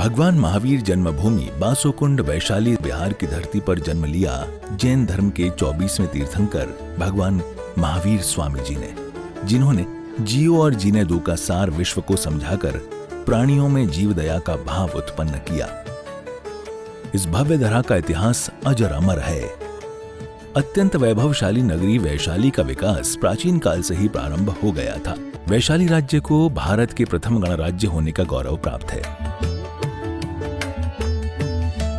भगवान महावीर जन्मभूमि बासोकुंड वैशाली बिहार की धरती पर जन्म लिया जैन धर्म के 24वें तीर्थंकर भगवान महावीर स्वामी जी ने, जिन्होंने जियो और जीने दो का सार विश्व को समझाकर प्राणियों में जीव दया का भाव उत्पन्न किया। इस भव्य धरा का इतिहास अजर अमर है। अत्यंत वैभवशाली नगरी वैशाली का विकास प्राचीन काल से ही प्रारंभ हो गया था। वैशाली राज्य को भारत के प्रथम गणराज्य होने का गौरव प्राप्त है।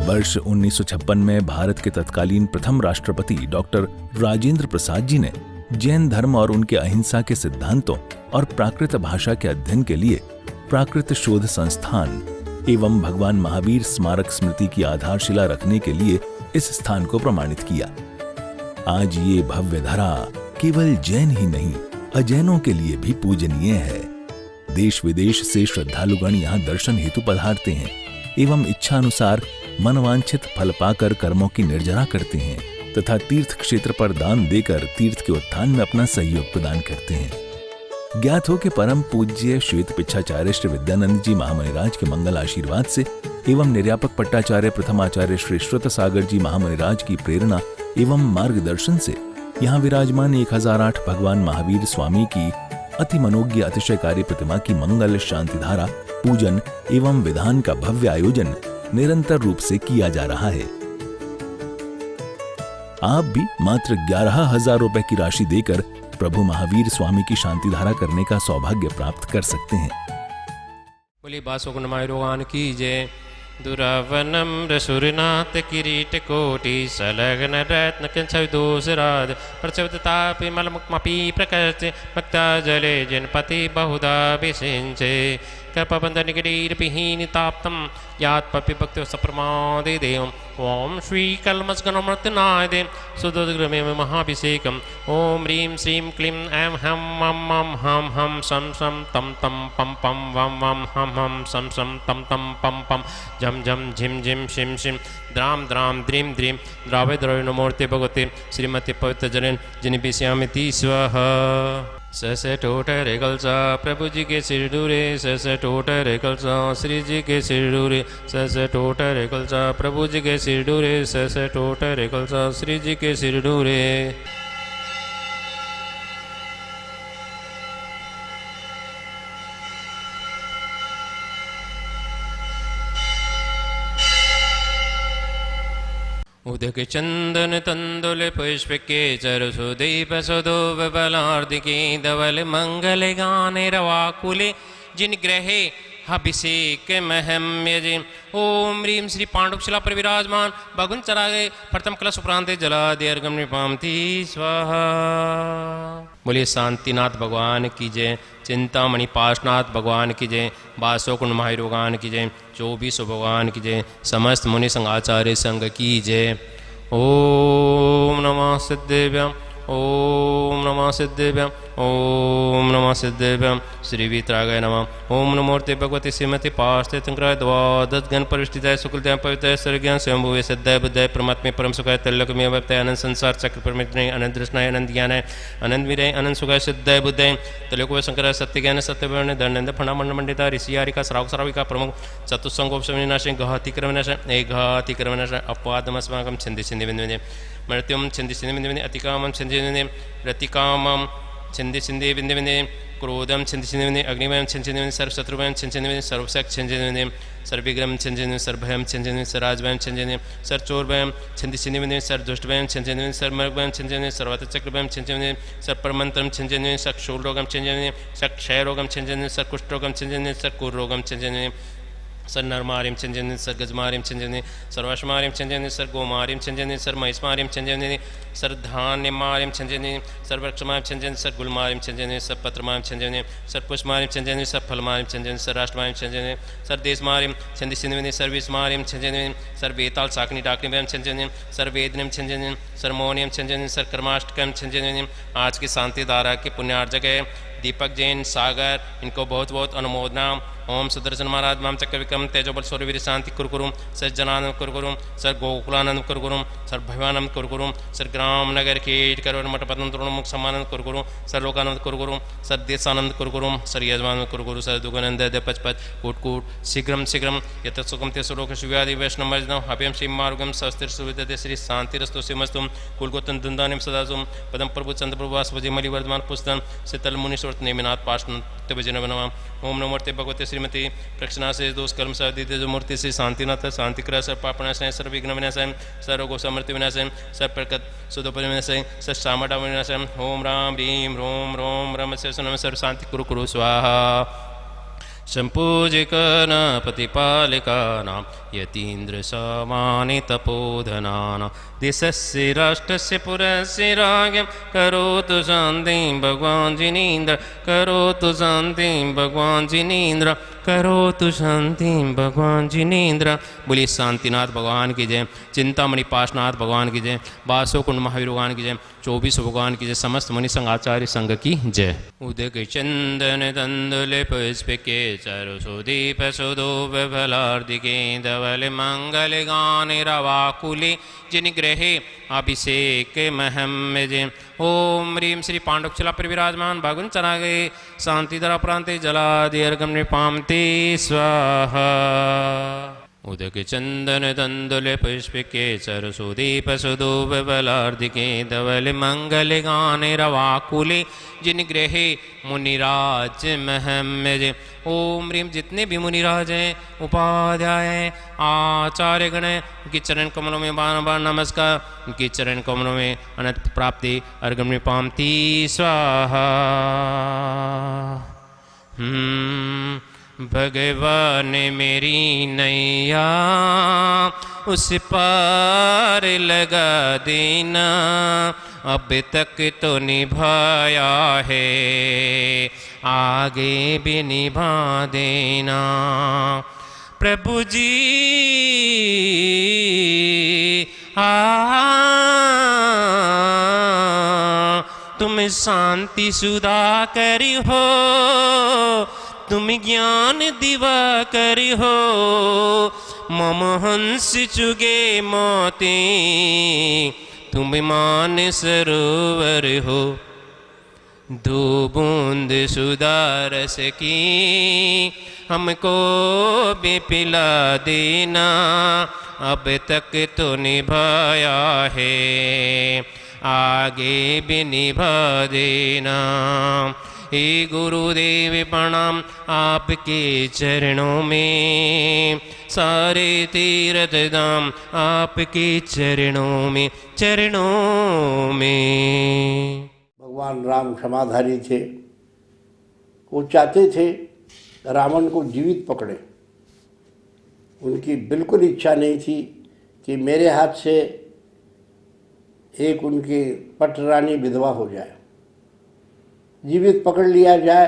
वर्ष 1956 में भारत के तत्कालीन प्रथम राष्ट्रपति डॉक्टर राजेंद्र प्रसाद जी ने जैन धर्म और उनके अहिंसा के सिद्धांतों और प्राकृत भाषा के अध्ययन के लिए प्राकृत शोध संस्थान एवं भगवान महावीर स्मारक स्मृति की आधारशिला रखने के लिए इस स्थान को प्रमाणित किया। आज ये भव्य धरा केवल जैन ही नहीं, अजैनों के लिए भी पूजनीय है। देश विदेश से श्रद्धालुगण यहाँ दर्शन हेतु पधारते हैं एवं इच्छा अनुसार मनवांछित फल पाकर कर्मों की निर्जरा करते हैं तथा तीर्थ क्षेत्र पर दान देकर तीर्थ के उत्थान में अपना सहयोग प्रदान करते हैं। ज्ञात हो कि परम पूज्य श्वेत पिच्छाचार्य श्री विद्यानंद जी महामुनिराज के मंगल आशीर्वाद से एवं निर्यापक पट्टाचार्य प्रथमाचार्य श्री श्रुत सागर जी महामुनिराज की प्रेरणा एवं मार्गदर्शन से यहाँ विराजमान 1008 भगवान महावीर स्वामी की अति मनोज्ञ अतिशयकारी प्रतिमा की मंगल शांति धारा पूजन एवं विधान का भव्य आयोजन निरंतर रूप से किया जा रहा है। आप भी मात्र 11,000 रुपए की राशि देकर प्रभु महावीर स्वामी की शांति धारा करने का सौभाग्य प्राप्त कर सकते हैं। बोली बासोकुंड भगवान की जय। दुरावनम रसुरनाथ किरीट कोटि सलग्न रत्न कंसविदोषराज प्रचवदतापि मलमुक्मपि प्रकृति भक्ता जले जनपति बहुधा विसिंचे कृपबंधनिगडीरपिहीनिताप्तं यात्पपि भक्त्यो सप्रमादे देवम् ओम श्री कलमस्गणमर्तनाय देव सुदोद्ग्रमे महाभिषेकम् ओम ह्रीं श्रीं क्लीं ऐं हम मम मम हम हम सम सम तम तम पम पम वम वम हम हम सम सम तम तम पम पम झम झम झिम झिम शिम शिम द्राम द्राम द्रीम द्रीम द्रावे द्रवे नमोर्ते भगवते श्रीमती पवित्र जन जिनिपिष्यामिति स्वाहा। सस टोटर कलसा प्रभु जी के सिर डूरे, सस टोटर कलसा श्री जी के सिर डूरे, सस टोटर कलसा प्रभु जी के सिर डूरे, सस टोटर कलसा श्री जी के सिर डूरे। उदक चंदन तंदुल पुष्प के चरसुदीप सुदूप बलार्दिकी धवल मंगल गाने रवाकुले जिन ग्रहे अभिषेक महम्यजे। ओम ह्रीं श्री पांडुशिला पर विराजमान भगुन चरागे प्रथम कलश उपरांते जलादि अर्घम निपामति स्वाहा। बोलिए शांतिनाथ भगवान की जय, चिंतामणि पाशनाथ भगवान की जय, बासोकुंड महावीर भगवान की जय, 24 भगवान की जय, समस्त मुनि संघ आचार्य संघ की जय। ओम नमः सिद्धेभ्यं, ओम नमः सिद्धेभ्यं, ओम नमः सिद्धेभ्यं। श्री वीतरागाय नमः। ओम नमोर्ते भगवते श्रीमती पास्ते तंक्राय द्वादश गण परिष्ठिताय सुकृताय पवित्राय सर्वज्ञान स्वयंभुवे सद्दाय बुद्धाय परमात्मे परम सुखाय तल्लकमेव वर्ताय अनंत संसार चक्र परमेश्वराय अनंत दृष्णाय अनंत ज्ञानाय अनंत वीराय अनंत सुखाय सिद्धाय बुद्धाय तल्लको शंकराय सत्य ज्ञान सत्यवर्ण धनंद फणामंड मंडिता ऋषियारिका श्रावक श्राविका प्रमुख चतुस्संगोपशमनिनाशय घातिक्रमनाशय घातिक्रमनाशय अपवादमस्माकं छिंदि छिंदि बिंदु मृत्युम छिंदि छिंदि बिंदु अतिकामं छिंदि छिंदि रतिकामं छिंदि छिंदि बिंदु क्रोधम छिंदि छिंदि बिंदु अग्निमयं छिंदि छिंदि सर्वशत्रुभयं छिंदि छिंदि सर्वशक् छिंदि छिंदि सर्वविग्रहं छिंदि छिंदि सर्वभयं छिंदि छिंदि सर्वराजभयं छिंदि छिंदि सर्वचोरभयं छिंदि छिंदि बिंदु सर्वदुष्टभयं छिंदि छिंदि सर्वमृगभयं छिंदि छिंदि सर्वातचक्रभयं छिंदि छिंदि सर्वपरमंत्रं छिंदि छिंदि सर्वक्षूलरोगं छिंदि छिंदि सर्वक्षयरोगं छिंदि छिंदि सर्वकुष्ठरोगं छिंदि छिंदि सर्वकुरोगं छिंदि छिंदि सर्वनरमारिं छिंदि छिंदि सर्वगजमारिं छिंदि छिंदि सर्वाश्मारिं छिंदि छिंदि सर्वगोमारिं छिंदि छिंदि सर्वमहिष्मारिं छिंदि छिंदि सर्वधान्यमारिं छिंदि छिंदि सर्ववृक्षमारिं छिंदि छिंदि सर्वगुलमारिं छिंदि छिंदि सर्वपत्रमारिं छिंदि छिंदि सर्वपुष्पमारिं छिंदि छिंदि सर्वफलमारिं छिंदि छिंदि सर्वराष्ट्रमारिं छिंदि छिंदि सर्वदेशमारिं छिंदि छिंदि सर्वविस्मारिं छिंदि छिंदि सर्ववेताल साकनी डाकनीभयं छिंदि छिंदि सर्ववेदनीं छिंदि छिंदि सर्वमौनियं छिंदि छिंदि सर्वकर्माष्टकं छिंदि छिंदि। आज की शांति धारा के पुण्यार्जक है दीपक जैन सागर, इनको बहुत बहुत अनुमोदना। ओम सुदर्शन महाराज माम चक्र विक्रम तेजोबल सूर्यवीर शांति कुरकुरुम सर जनानंद कुरकुरुम सर गोकुलानंद कुरकुरुम सर भवानंद कुरकुरुम सर ग्राम नगर कीट करवर मठ पद्म तरुण मुख समानंद कुरकुरुम सर लोकानंद कुरकुरुम सर देशानंद कुरकुरुम सर यजमान कुरकुरु सर दुगनंद पच पच कूट कूट शीघ्रम शीघ्रम यत सुखम ते सुलोक शिव्यादि वैष्णव मजनम हव्यम श्री मार्गम सस्तिर सुविदते श्री शांतिरस्तु सिमस्तुम कुलगोतन दंदानिम सदासुम पदम प्रभु चंद्र प्रभु वासवजी मलि वर्धमान पुस्तन शीतल मुनिश्वर्त नेमिनाथ पाष्ण भजन बनवा ओम नमोते भगवते श्रीमती प्रक्षणा से दोष कर्म सदित जो मूर्ति श्री शांतिनाथ शांतिकर सर पापनाशय सर विघ्न विनाशय सर रोगो समृद्धि विनाशय सर प्रकट सुदोपरि विनाशय सर सामटा विनाशय ओम राम ह्रीम रोम रोम रम से नम सर शांति कुरु कुरु स्वाहा संपूजिकन प्रतिपालिकानां यतीन्द्र समानि तपोधनानां देशस्य राष्ट्रस्य पुरस्य राज्ञं करोतु शान्तिं भगवान् जिनेन्द्र करोतु शान्तिं भगवान् जिनेन्द्र करोतु शान्तिं भगवान् जिनेन्द्र। बोलिए शांतिनाथ भगवान की जय, चिंतामणि पाशनाथ भगवान की जय, बासोकुंड महावीर भगवान की जय, 24 भगवान की जय, समस्त मुनि संघ आचार्य संघ की जय। उदक चंदन तंदुल पुष्प के चरु सुदीप सुदूप फलार्दिके धवल मंगल गान रवाकुले जिन ग्रहे अभिषेक महम जय। ओम ह्रीम श्री पांडुकचला पर विराजमान भगवन चला गए शांतिधरा प्रांते जलादि अर्घम निपामते स्वाहा। उदक चंदन तंदुल पुष्प के चर सुदीप सुदूप बलार्दिके धवल मंगल गान रवाकुले जिन ग्रहे मुनिराज महम जय। ओम ह्रीम जितने भी मुनिराज हैं, उपाध्याय आचार्य गण, उनकी चरण कमलों में बार बार नमस्कार, उनकी चरण कमलों में अनंत प्राप्ति अर्घम निपामती स्वाहा। भगवान मेरी नैया उस पार लगा देना, अब तक तो निभाया है आगे भी निभा देना। प्रभु जी तुम शांति सुधा करी हो, तुम ज्ञान दिवा करी हो, मम हंस चुगे मोती तुम मान सरोवर हो। दो बूंद सुधारस की हमको भी पिला देना, अब तक तो निभाया है आगे भी निभा देना। हे गुरुदेव प्रणाम आपके चरणों में, सारे तीर्थ धाम आपके चरणों में चरणों में। भगवान राम क्षमाधारी थे, वो चाहते थे रावण को जीवित पकड़े। उनकी बिल्कुल इच्छा नहीं थी कि मेरे हाथ से एक उनकी पटरानी विधवा हो जाए, जीवित पकड़ लिया जाए।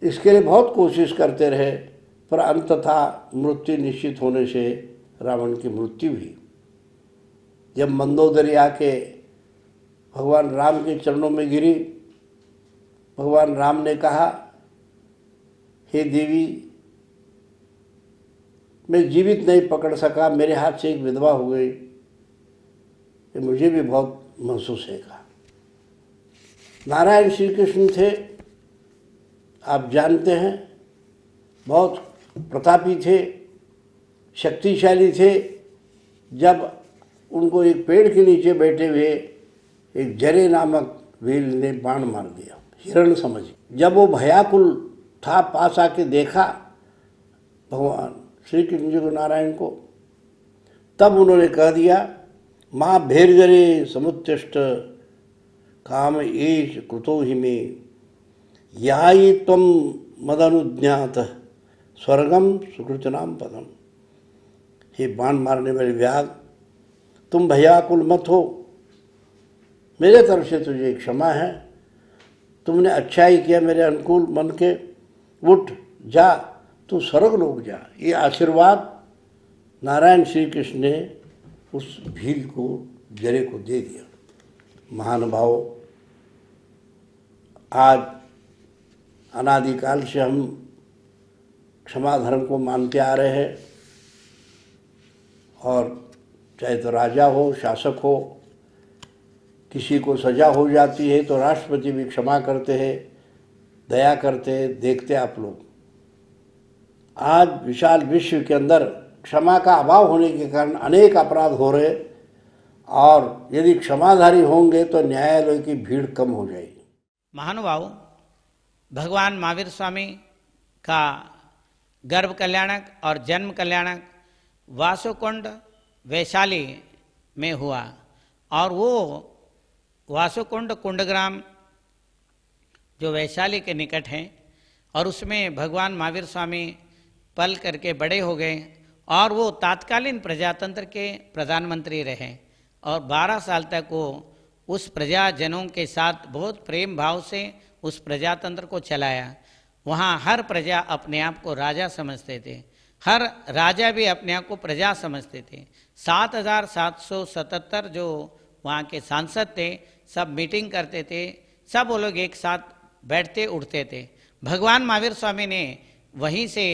इसके लिए बहुत कोशिश करते रहे, पर अंततः मृत्यु निश्चित होने से रावण की मृत्यु हुई। जब मंदोदरी आके भगवान राम के चरणों में गिरी, भगवान राम ने कहा, हे देवी, मैं जीवित नहीं पकड़ सका, मेरे हाथ से एक विधवा हो गई, ये मुझे भी बहुत महसूस है। कहा नारायण श्री कृष्ण थे, आप जानते हैं, बहुत प्रतापी थे, शक्तिशाली थे। जब उनको एक पेड़ के नीचे बैठे हुए एक जरे नामक व्हेल ने बाण मार दिया, हिरण समझ। जब वो भयाकुल था, पास आके देखा भगवान श्री कृष्ण जी को, नारायण को, तब उन्होंने कह दिया, माँ भेर्जरे समुत्तिष्ठ काम एष कृतो हि मे, यायि त्वं मदनुज्ञात स्वर्गम सुकृतनाम पदम। हे बाण मारने वाले व्याघ, तुम भयाकुल मत हो, मेरे तरफ से तुझे क्षमा है, तुमने अच्छा ही किया मेरे अनुकूल मन के, उठ जा, तू स्वर्ग लोक जा। ये आशीर्वाद नारायण श्री कृष्ण ने उस भील को, जरे को दे दिया। महानुभाव, आज अनादिकाल से हम क्षमा धर्म को मानते आ रहे हैं, और चाहे तो राजा हो, शासक हो, किसी को सजा हो जाती है तो राष्ट्रपति भी क्षमा करते हैं, दया करते हैं। देखते आप लोग आज विशाल विश्व के अंदर क्षमा का अभाव होने के कारण अनेक अपराध हो रहे, और यदि क्षमाधारी होंगे तो न्यायालय की भीड़ कम हो जाएगी। महानुभाव, भगवान महावीर स्वामी का गर्भ कल्याणक और जन्म कल्याणक वासुकुंड वैशाली में हुआ, और वो वासुकुंड कुंडग्राम जो वैशाली के निकट हैं, और उसमें भगवान महावीर स्वामी पल करके बड़े हो गए, और वो तात्कालीन प्रजातंत्र के प्रधानमंत्री रहे, और 12 साल तक वो उस प्रजाजनों के साथ बहुत प्रेम भाव से उस प्रजातंत्र को चलाया। वहाँ हर प्रजा अपने आप को राजा समझते थे, हर राजा भी अपने आप को प्रजा समझते थे। 7,777 जो वहाँ के सांसद थे, सब मीटिंग करते थे, सब वो लोग एक साथ बैठते उठते थे। भगवान महावीर स्वामी ने वहीं से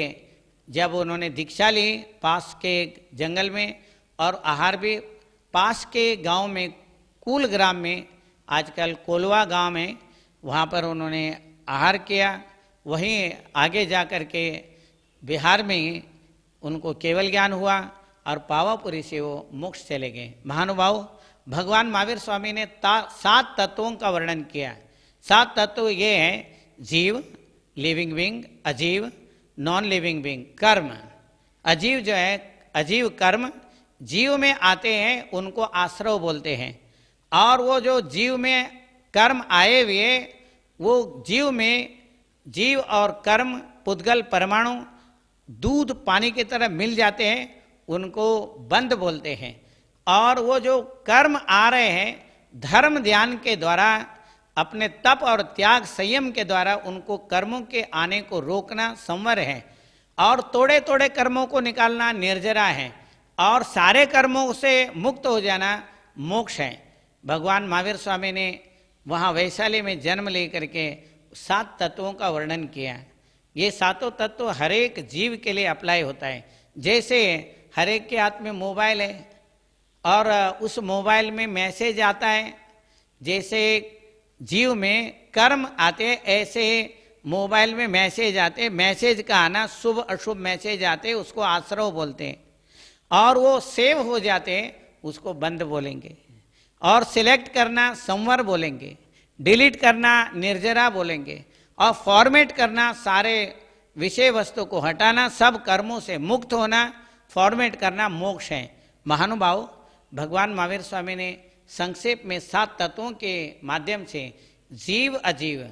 जब उन्होंने दीक्षा ली पास के जंगल में, और आहार भी पास के गांव में कूल ग्राम में, आजकल कोलवा गांव में, वहाँ पर उन्होंने आहार किया। वहीं आगे जा कर के बिहार में उनको केवल ज्ञान हुआ, और पावापुरी से वो मोक्ष चले गए। महानुभाव, भगवान महावीर स्वामी ने 7 तत्वों का वर्णन किया। 7 तत्व ये हैं: जीव, लिविंग बीइंग, अजीव, नॉन लिविंग बीइंग, कर्म। अजीव जो है, अजीव कर्म जीव में आते हैं, उनको आश्रव बोलते हैं। और वो जो जीव में कर्म आए हुए, वो जीव में जीव और कर्म पुद्गल परमाणु दूध पानी की तरह मिल जाते हैं, उनको बंध बोलते हैं। और वो जो कर्म आ रहे हैं, धर्म ध्यान के द्वारा, अपने तप और त्याग संयम के द्वारा उनको कर्मों के आने को रोकना संवर है, और तोड़े तोड़े कर्मों को निकालना निर्जरा है, और सारे कर्मों से मुक्त हो जाना मोक्ष है। भगवान महावीर स्वामी ने वहाँ वैशाली में जन्म लेकर के 7 तत्वों का वर्णन किया। ये 7 तत्व हर एक जीव के लिए अप्लाई होता है। जैसे हर एक के हाथ में मोबाइल है, और उस मोबाइल में मैसेज आता है, जैसे जीव में कर्म आते हैं, ऐसे मोबाइल में मैसेज आते। मैसेज का आना, शुभ अशुभ मैसेज आते, उसको आश्रव बोलते हैं। और वो सेव हो जाते हैं, उसको बंद बोलेंगे। और सिलेक्ट करना संवर बोलेंगे, डिलीट करना निर्जरा बोलेंगे, और फॉर्मेट करना सारे विषय वस्तु को हटाना, सब कर्मों से मुक्त होना, फॉर्मेट करना मोक्ष है। महानुभाव, भगवान महावीर स्वामी ने संक्षेप में 7 तत्वों के माध्यम से जीव अजीव,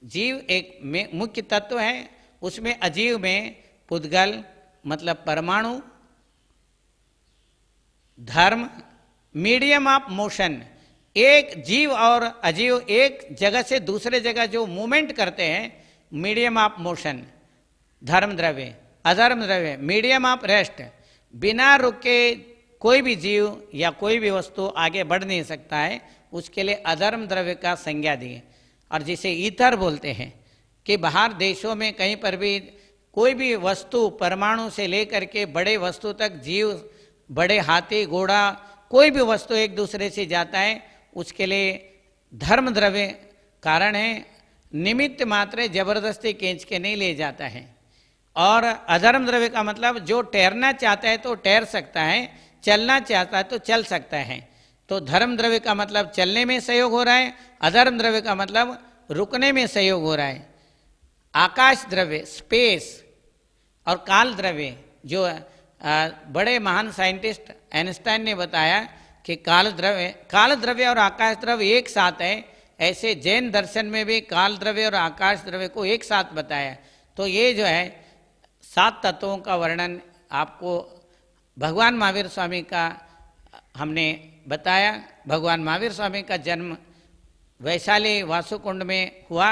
जीव एक मुख्य तत्व है, उसमें अजीव में पुद्गल मतलब परमाणु, धर्म, मीडियम ऑफ मोशन, एक जीव और अजीव एक जगह से दूसरे जगह जो मूवमेंट करते हैं, मीडियम ऑफ मोशन, धर्म द्रव्य, अधर्म द्रव्य, मीडियम ऑफ रेस्ट। बिना रुके कोई भी जीव या कोई भी वस्तु आगे बढ़ नहीं सकता है, उसके लिए अधर्म द्रव्य का संज्ञा दी। और जिसे ईथर बोलते हैं, कि बाहर देशों में कहीं पर भी कोई भी वस्तु परमाणु से लेकर के बड़े वस्तु तक, जीव, बड़े हाथी, घोड़ा, कोई भी वस्तु एक दूसरे से जाता है, उसके लिए धर्म द्रव्य कारण है। निमित्त मात्र जबरदस्ती खींच के नहीं ले जाता है। और अधर्म द्रव्य का मतलब जो तैरना चाहता है तो तैर सकता है, चलना चाहता है तो चल सकता है। तो धर्म द्रव्य का मतलब चलने में सहयोग हो रहा है, अधर्म द्रव्य का मतलब रुकने में सहयोग हो रहा है। आकाश द्रव्य, स्पेस, और काल द्रव्य, जो बड़े महान साइंटिस्ट आइंस्टाइन ने बताया कि काल द्रव्य और आकाश द्रव्य एक साथ है। ऐसे जैन दर्शन में भी काल द्रव्य और आकाश द्रव्य को एक साथ बताया। तो ये जो है 7 तत्वों का वर्णन आपको भगवान महावीर स्वामी का हमने बताया। भगवान महावीर स्वामी का जन्म वैशाली वासुकुंड में हुआ।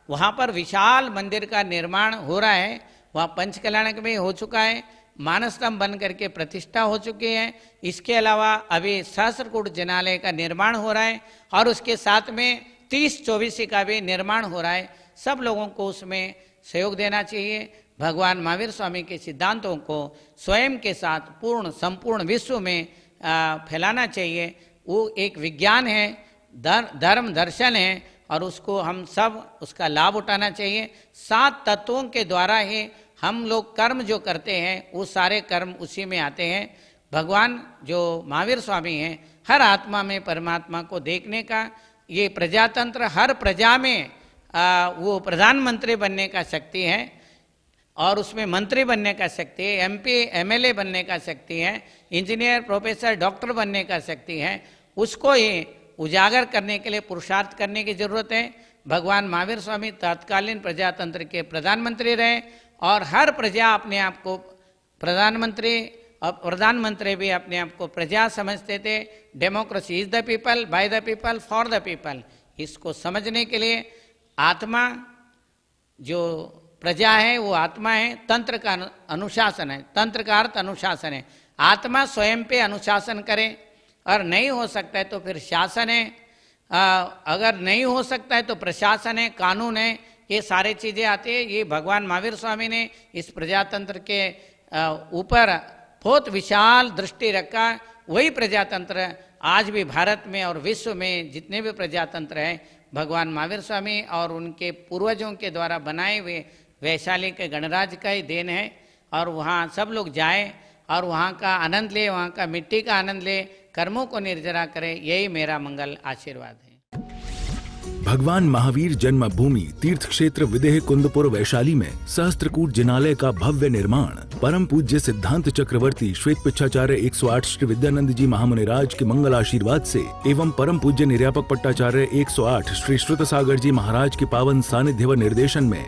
वहाँ पर विशाल मंदिर का निर्माण हो रहा है। वहाँ पंचकल्याणक में हो चुका है, मानसतम बन करके प्रतिष्ठा हो चुकी है। इसके अलावा अभी सहस्त्रकूट जनालय का निर्माण हो रहा है और उसके साथ में 30-24 का भी निर्माण हो रहा है। सब लोगों को उसमें सहयोग देना चाहिए। भगवान महावीर स्वामी के सिद्धांतों को स्वयं के साथ पूर्ण संपूर्ण विश्व में फैलाना चाहिए। वो एक विज्ञान है, धर्म दर्शन है और उसको हम सब उसका लाभ उठाना चाहिए। 7 तत्वों के द्वारा ही हम लोग कर्म जो करते हैं वो सारे कर्म उसी में आते हैं। भगवान जो महावीर स्वामी हैं, हर आत्मा में परमात्मा को देखने का ये प्रजातंत्र, हर प्रजा में वो प्रधानमंत्री बनने का शक्ति है और उसमें मंत्री बनने का शक्ति है, MP MLA बनने का शक्ति है, इंजीनियर प्रोफेसर डॉक्टर बनने का शक्ति है। उसको ही उजागर करने के लिए पुरुषार्थ करने की जरूरत है। भगवान महावीर स्वामी तत्कालीन प्रजातंत्र के प्रधानमंत्री रहे और हर प्रजा अपने आप को प्रधानमंत्री और प्रधानमंत्री भी अपने आप को प्रजा समझते थे। Democracy is the people, by the people, for the people. इसको समझने के लिए आत्मा जो प्रजा है वो आत्मा है, तंत्र का अनुशासन है। तंत्र का अर्थ अनुशासन है। आत्मा स्वयं पे अनुशासन करे और नहीं हो सकता है तो फिर शासन है, अगर नहीं हो सकता है तो प्रशासन है, कानून है, ये सारी चीज़ें आती है। ये भगवान महावीर स्वामी ने इस प्रजातंत्र के ऊपर बहुत विशाल दृष्टि रखा। वही प्रजातंत्र आज भी भारत में और विश्व में जितने भी प्रजातंत्र हैं भगवान महावीर स्वामी और उनके पूर्वजों के द्वारा बनाए हुए वैशाली के गणराज्य का ही देन है। और वहाँ सब लोग जाएं और वहाँ का आनंद ले, वहाँ का मिट्टी का आनंद ले, कर्मों को निर्जरा करें। यही मेरा मंगल आशीर्वाद है। भगवान महावीर जन्मभूमि तीर्थ क्षेत्र विदेह कुंदपुर वैशाली में सहस्त्रकूट जिनालय का भव्य निर्माण परम पूज्य सिद्धांत चक्रवर्ती श्वेत पिच्छाचार्य 108 श्री विद्यानंद जी महामुनिराज के मंगल आशीर्वाद से एवं परम पूज्य निर्यापक पट्टाचार्य 108 श्री श्रुत सागर जी महाराज के पावन सानिध्य व निर्देशन में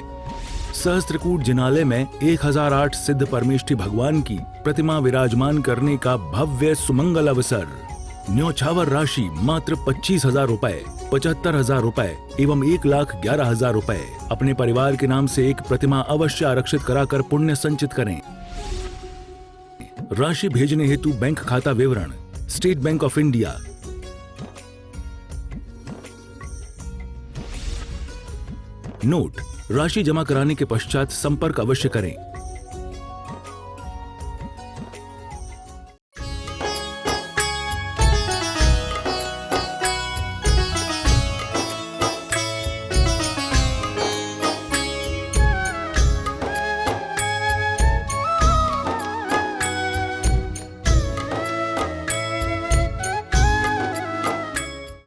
सहस्त्रकूट जिनालय में 1008 सिद्ध परमेष्ठी भगवान की प्रतिमा विराजमान करने का भव्य सुमंगल अवसर। न्यौछावर राशि मात्र 25,000 रुपए, 75,000 रुपए एवं 1,11,000 रुपए। अपने परिवार के नाम से एक प्रतिमा अवश्य आरक्षित कराकर पुण्य संचित करें। राशि भेजने हेतु बैंक खाता विवरण state bank of India, note, राशि जमा कराने के पश्चात संपर्क अवश्य करें।